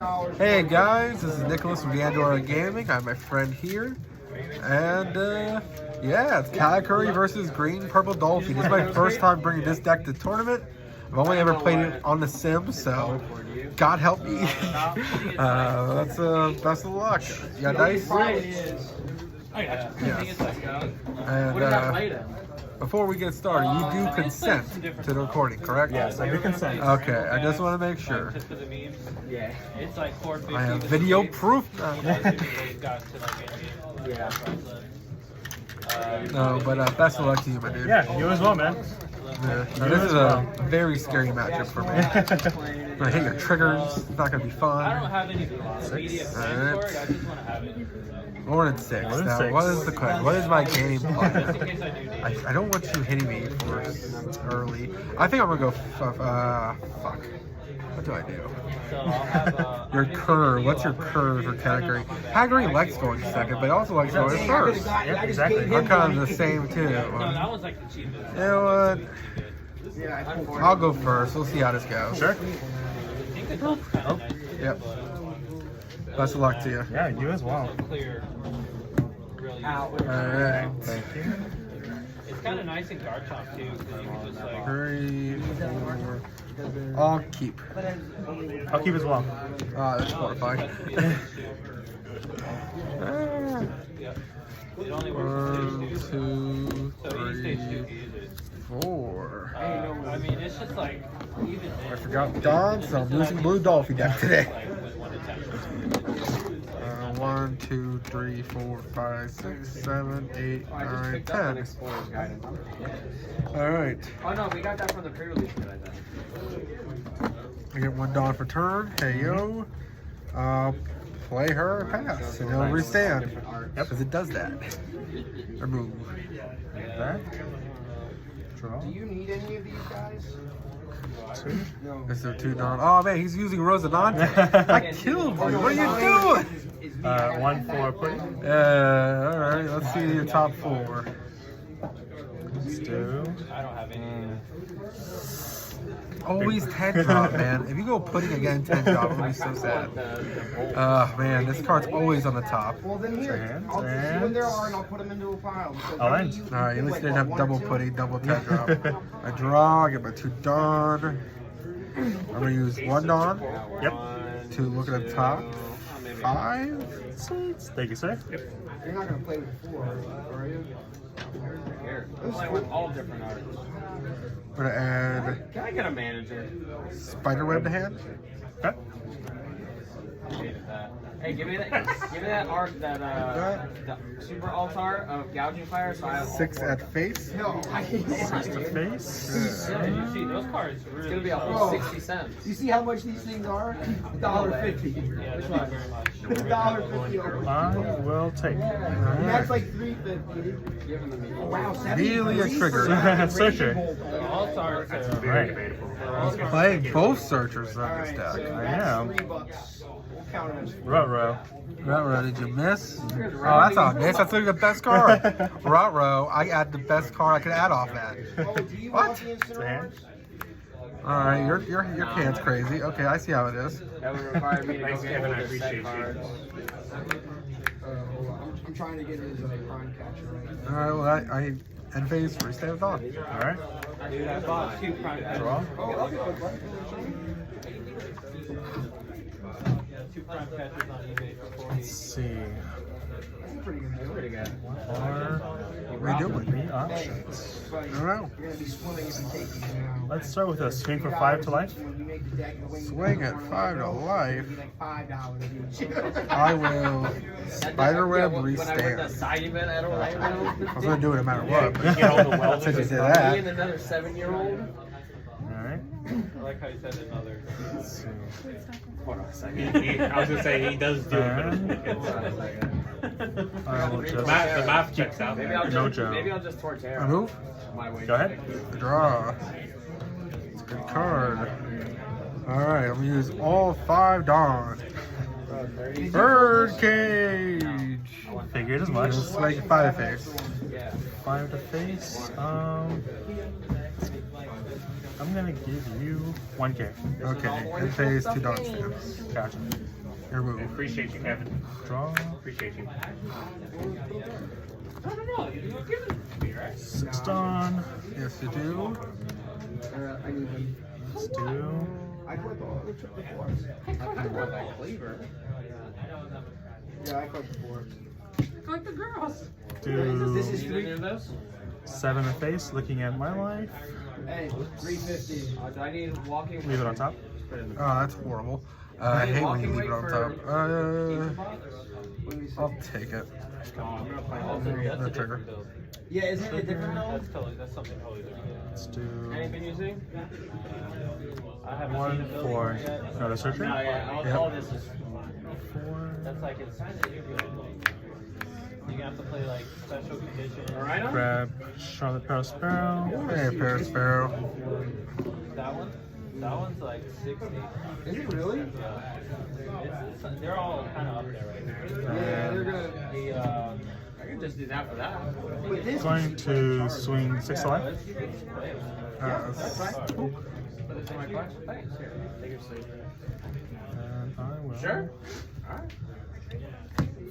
Hey guys, this is Nicholas from Andor Gaming. I have my friend here, and yeah, it's Katakuri versus Green Purple Dolphin. This is my first time bringing this deck to tournament. I've only ever played it on the Sims, so God help me. That's best of luck. You got dice? Yes. And before we get started, you do consent to the recording, correct? Yes, I do consent. Okay, I just want to make sure. Yeah, it's like I have video proof. No, but best of luck to you, my dude. Yeah, you as well, man. Yeah. Now, this is a very scary matchup for me. I hit your triggers. It's not gonna be fun. I don't have any media plan for it. I just want to have it. More than six. Now, what is the question? What is my game plan? I don't want you hitting me first early. I think I'm gonna go. Fuck. What do I do? So I'll have, your curve. What's your curve for Katakuri? Katakuri likes going second, but also likes going first. Yeah, exactly. We're kind of the same too. no, that one's like the cheapest. You know what? I'll go first. We'll see how this goes. Sure. Oh, yep. Best of luck to you. Yeah, you as well. Clear. Really Alright. Thank you. It's kind of nice in Garchomp too, because you can just like. 3, 4. I'll keep. I'll keep as well. That's horrifying. It only works 1, 2, so each stage 2 can 3, use it. 4. I mean, it's just like even. I forgot Don, so I'm using Blue Dolphin deck today. Like with 1 attempt. 1, 2, 3, 4, 5, 6, 7, 8, 9, 10. Alright. Oh no, we got that from the pre-release. I get 1 Dawn for turn. Hey yo. Play her pass. And it'll restand. Yep, because it does that. Remove. That. Draw. Do you need any of these guys? 2. Is there 2 Dawn? Oh man, he's using Rosanante. I killed you. What are you doing? 1 for pudding. Alright, let's see your top 4. Let's do. I don't have any. Always 10 drop, man. If you go pudding again, 10 drop, it'll be so sad. Man, this card's always on the top. Well then here, I'll see what there are and I'll put them into a pile. I'll end. Alright, at least you didn't have double pudding, double 10 drop. I draw, get my 2 Dawn. I'm gonna use 1 Dawn. Yep. To look at the top. 5. Sweet. Thank you, sir. Yep. You're not gonna play with 4, are you? Here. I'm playing with all different artists. I'm gonna add Can I get a manager? Spiderweb to hand. Okay. Hey, give me that art, that super altar of gouging fire. So I have 6 at face. No, I can't. 6 to face. Yeah, you see those cards really. It's gonna be a whole 60 cents. You see how much these things are? $1.50. Yeah, Which they're not one? very much. $1.50. I will take. And that's like $3.50. Oh wow, Immediately a trigger. Searcher. All stars are Right. He's playing both searchers on this deck. I am. $3. We'll count it as Ruh-roh. Ruh-roh, did you miss? Oh, that's not a miss. That's literally the best card. Ruh-roh, I add the best card I could add off that. Oh, do you What? want the incinerators? Alright, your can's crazy. Okay, I see how it is. That would require me to go get one of the set cards. I'm trying to get his prime catcher. Alright, well I end phase free stay with on. Alright. Dude, I bought 2 prime Draw. Yeah, 2 prime catchers on eBay for 40. Let's see. Pretty good. What are you doing? The options. I don't know. You're gonna be swimming if you take these now. Let's start with a swing for 5 to life. When you make the deck, the way you Swing at 5 to life. it'll be like $5 each. I will Spiderweb When I went to restand. side event at Orlando, I was gonna do it no matter what, but Get all the welds. since you did me that. and another 7-year-old. Alright. I like how you said another. Let's see. Hold on a second. I was gonna say he does do it, And Hold on a second. I will but just the math checks out. Maybe I'll No just, joke. maybe I'll just torch I arrow. move. My way. go ahead. Draw. It's a good card. Alright, I'm gonna use all 5 Dawn. Bird cage. Figured as much. Let's make it 5 face. Yeah. 5 to face. I'm gonna give you 1K. Okay, and phase 2 dog stamps. Gotcha. Your move. Appreciate you, Kevin. Draw. Appreciate you. I don't know. You were giving it to me, right? 6 Dawn. Yes, you do. Let's do. I took the fours. Yeah, I caught the fours. Like the girls. Do This is You three. any of those? 7 of face. Looking at my life. Hey, 350. Do I need walking? Leave it on top. Oh, that's horrible. I hate when you leave it on top. I'll take it. That's No a trigger. different build. Yeah, isn't it different though? That's something totally different. Let's do Anything you see? I haven't seen 1 the build for yet. another searcher. No, yeah. All this is. 4. That's like it's you're gonna have to play like special conditions. Alright. Grab Charlotte Pearl Sparrow. Hey, Paris Sparrow. That one? That one's like 60. Is it really? Yeah. They're all kind of up there right now. Yeah, they're good. I can just do that for that. But this Going to swing 6 to life. Put this in my collection. Thanks. Here, take your sleep. And I will. Sure. Alright.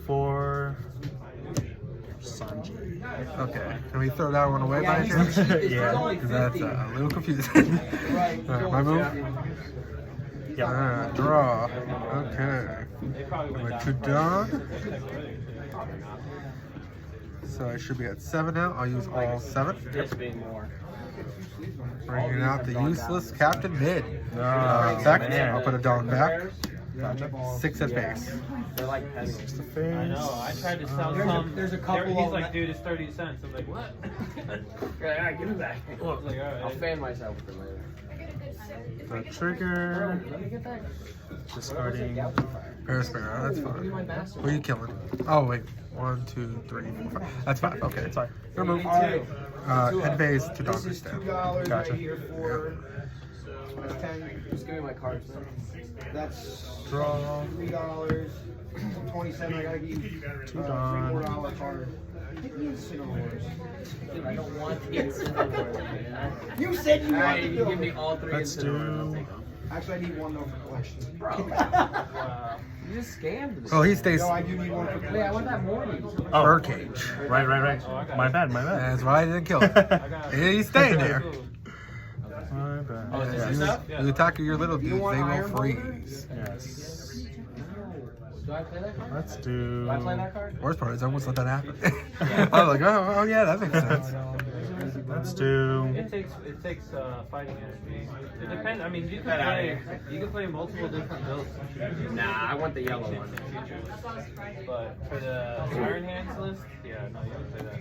For Sanji. Okay, can we throw that one away yeah, by he's chance? the cheapest. Yeah. He's only 'Cause that's 50. a little confusing. Right. Alright, my move? Yeah. Draw. Okay. They probably went My down. 2 done. So I should be at 7 now. I'll use all 7. This being more. Bringing out the useless Captain Mid. Oh, Effect. man. I'll put a Dawn back. Gotcha. 6 at base. They're like pennies. 6 to face. I know. I tried to sell some. there's a couple He's of like, them. dude, it's 30 cents. I'm like, what? Alright, give it back. I was like, all I'll right. fan myself with it later. The trigger. Let me get that. Discarding. Paris Sparrow, that's fine. My master. What are you killing? Oh, wait. 1, 2, 3, 4, 5. That's 5. Okay, It's fine. Your move. Alright. Head base to This Dr. is Stamp. $2 Gotcha. right here for. That's 10. Just give me my cards, man. That's Draw. $3. 27. I gotta give you Two $3 done. more card. Hit me in Single Wars. Dude, I don't want the instant reward, man. You said you Alright, wanted you to give me do. all 3 Let's instant rewards, I'll do. take them. Actually, I need one though for collection. Bro. Wow. You just scammed me. Oh, he stays. No, I do need one for Wait, I collection. want that morning. Oh, Birdcage. right. My bad. That's why I didn't kill him. He's staying there. My bad. Oh, is this You, stuff? Yeah. you attack your little dudes, they want will Iron freeze. Yes. Do I play that card? Let's do. Do I play that card? Worst part is I almost let that happen. I was like, oh yeah, that makes sense. Let's do. It takes fighting energy. It depends. I mean, Get that outta here. you can play multiple different builds. Nah, I want the yellow one. But for the Iron Hands list, yeah, no, you don't play that.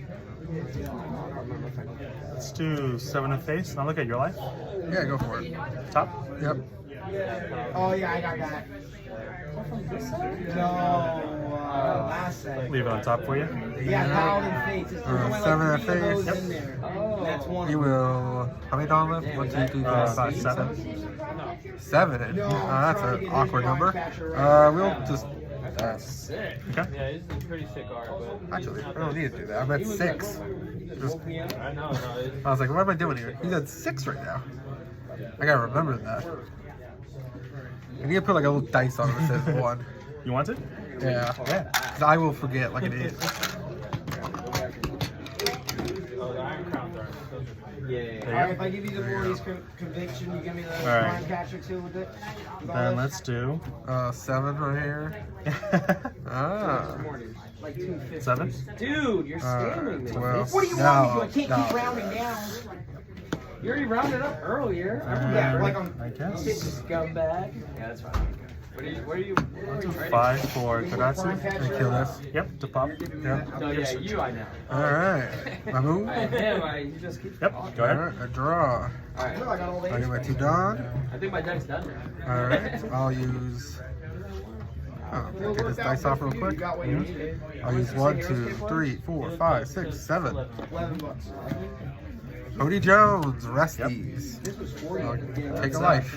Let's do 7 of face. Now look at your life. Yeah, go for it. Top. Yep. Oh yeah, I got that. No, last set. Leave it on top for you. Yeah, Paladin Fates. There's only 7 like at 3 of those face. in there. Oh. That's one. You will. How many down left? 1, 2, 3, 4, 5, 6, 7. 7. No, That's I'm trying an to get awkward his number. mind catcher We'll just. That's sick. Okay. Yeah, it's a pretty sick art, but Actually, I don't need to do that. I'm at 6. Just, I know, no, it's, I was like, what am I doing here? He's at 6 right now. I gotta remember that. I need to put like a little dice on it that says 1. You want it? Yeah. 'Cause I will forget like it is. oh, the Iron Crowns are. Those are Yeah. There Alright, you if I give you the Voorhees conviction, you give me the Alright. mind catcher too with it? With all Then this? let's do. 7 right here. Ah. Like 250. 7. Dude, you're scamming me. 12. What do you No, want me to do? I can't no. keep rounding down. You already rounded up earlier. Yeah, like I'm. I guess. Scumbag. Yeah, that's fine. What are you trading? 5 for Katakuri. Mind catcher. And kill this. Yep, to pop. Yep. No, yeah, you I know. Alright. My move? Damn, you just keep Yep, go ahead. Alright, a draw. Alright, Look, I got all the I'll get my aces. 2 done. I think my deck's done now. Alright, I'll use. Oh, get this dice off real You quick. got what you needed. I'll use 1, 2, 3, 4, 5, 6, 7. $11. Cody Jones, resties. This was 40. I'll Yeah, take a life.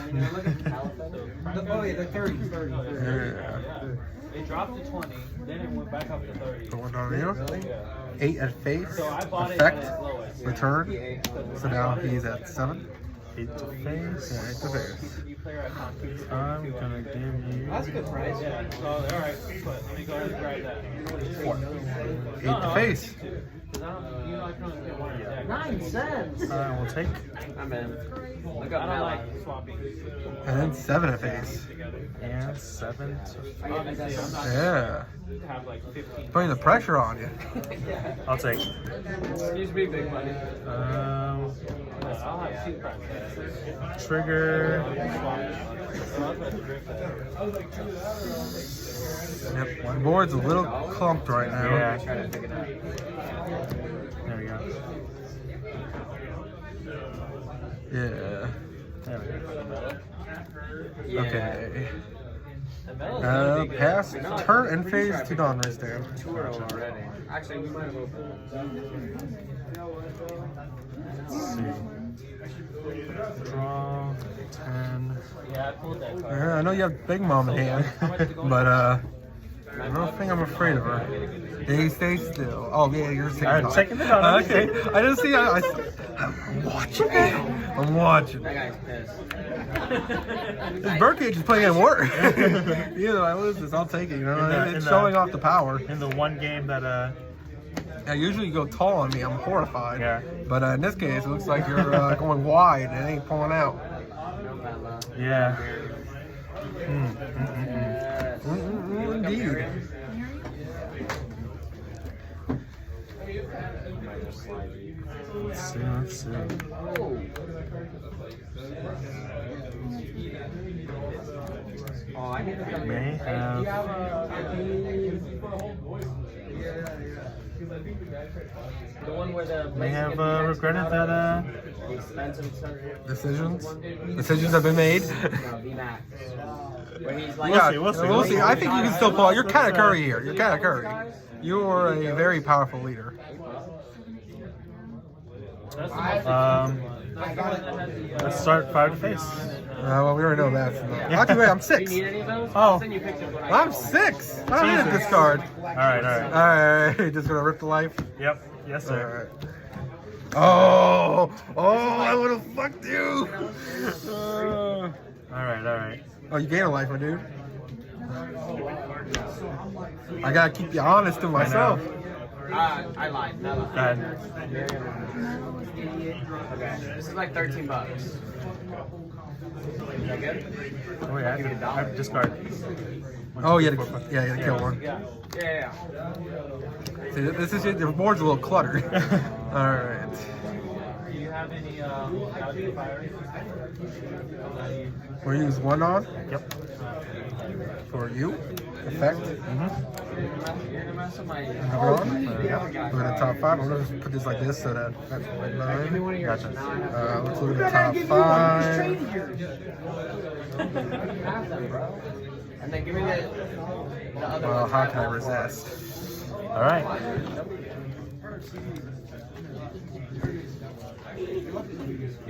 Oh yeah, the 30. Yeah. It dropped to 20, then it went back up to 30. Going on here. Yeah. 8 at face. So I bought it Effect. at its lowest. Return. So now he's at 7. 8 to face. Yeah, it's a face. You play right on two. I'm gonna give you. That's a good price. Yeah, so, alright, but let me go ahead and grab that. 8 to face. Because I don't, you know, I can only get one in the deck. 9 cents. I will take. I'm in. Look I up don't Mela. like swapping. And then 7 to face. And 7 to face. Obviously, I'm not Yeah. gonna have like 15. Putting the pressure on you. I'll take. Excuse me, big money. I'll have 2 prices. Trigger. Yep. One board's a little clumped right now. Yeah. Try to pick it up. There we go. Yeah. There we go. Okay. The Melo's really Pass, good. turn, and phase to non-race down. 2 are already. Actually, we might have opened. Let's see. Draw 10. Yeah, I pulled that card. I know you have Big Mom in hand, but I don't think I'm afraid of her. They stay still. Oh yeah, you're taking I'm it. taking it on. Okay, I didn't see. I'm watching. I'm watching. That guy's pissed. This birdcage is playing at work. You know, I lose this. I'll take it. You know, In it's the- showing off the power. In the one game that Yeah, usually you go tall on me. I'm horrified. Yeah. But in this case, it looks like you're going wide and it ain't pulling out. No Mela. yeah. Yes. Indeed. Let's see, let's see. Oh, I need to come May have The one where the regretted that the expensive stuff. Decisions have been made. No, VMAX. Where he's like, Yeah, we'll see. We'll see. I think you can still pull out. You're Katakuri here. You're Katakuri. You are a very powerful leader. let's start 5 to face. Well, we already know that. Not too bad. I'm do you 6. need any of those? Oh. I'll send you pictures when I I'm go. 6. I hit Jesus. this card. Alright. Alright, just gonna rip the life. Yep. Yes, sir. Alright. Oh, I would have fucked you. Alright. Oh, you gain a life, my dude. I gotta keep you honest to myself. I lied. Go Mela. ahead. Okay. This is like $13. Is that good? Oh, yeah. I discard. Oh, you gotta kill one. Yeah. See, this is the board's a little cluttered. Alright. Do you have any gouging fires? We'll use one on Yep. for you. Effect. You're gonna mess with my. Another on. Look at the top 5. I'm gonna just put this like this so that that's like 9. Gotcha. Let's look at the top 5. Have them, bro. And then give me the other Well, one. how can I resist? Alright. You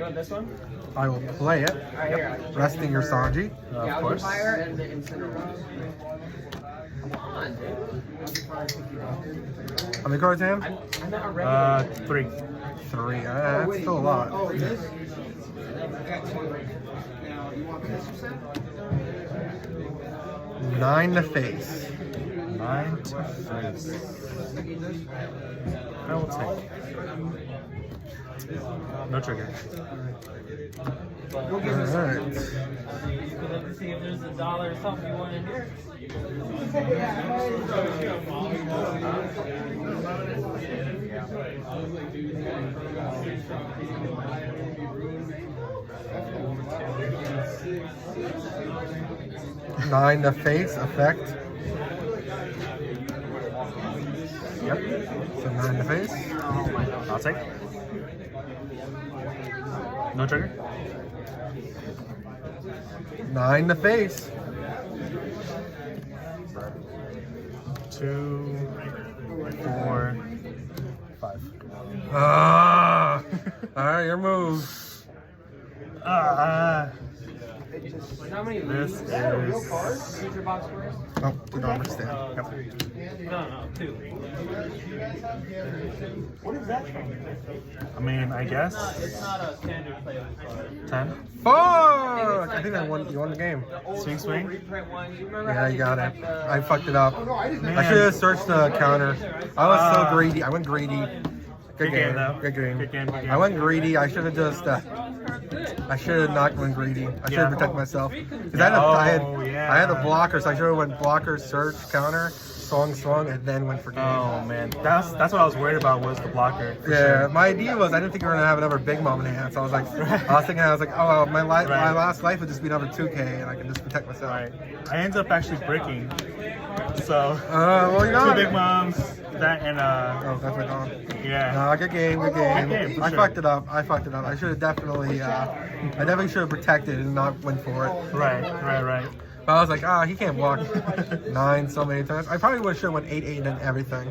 want this one? I will play it. Right here. Resting your Sanji. Of Gouging course. fire and the incinerators. Come on, dude. How many cards in? I'm not ready. 3. 3. That's still a lot. Oh, this? I got 2. Now, you want this, you said? 9 to face. 9 to face. I will take. No trigger. Alright. You could look to see if there's $1 or something you want in here. Nine to face effect. Yep. So 9 to face. I'll take. No trigger. 9 to face. 2, 4, 5. Ah! Alright, your move. How many This leaves? is. Future box squares? Oh, you don't understand. No, 2. I mean, I guess It's not a standard playable card. 10. Fuck! I think you won the game. Swing, swing. Reprint one. You remember Yeah, how you they got did, it. like, the- I fucked it up. Man. I should have searched the counter. I was so greedy. I went greedy. Good game, game. though. Good game. Good game, good game. I went greedy. I should have just. I should have not went greedy. I should have Yeah. protected myself. Because Oh, I yeah. had a blocker, so I should have went blocker, search, counter, swung, and then went for game. Oh man, that's what I was worried about was the blocker. for Yeah, sure. my idea was I didn't think we were gonna have another big mom in hand, so I was like, oh, my last life would just be another 2K, and I can just protect myself. Right. I ended up actually bricking. So Well, you know, two big moms, that and oh, that's my dog. yeah. No, good game, good game. Good game, for I sure. fucked it up. I should have definitely, should have protected and not went for it. Right. But I was like, he can't block 9 so many times. I probably would have went 8 and everything.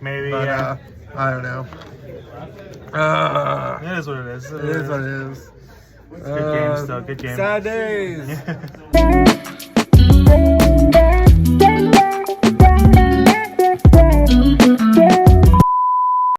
Maybe But yeah. I don't know. It is what it is. It is what it is. Good game still. Good game. Sad days. Yeah.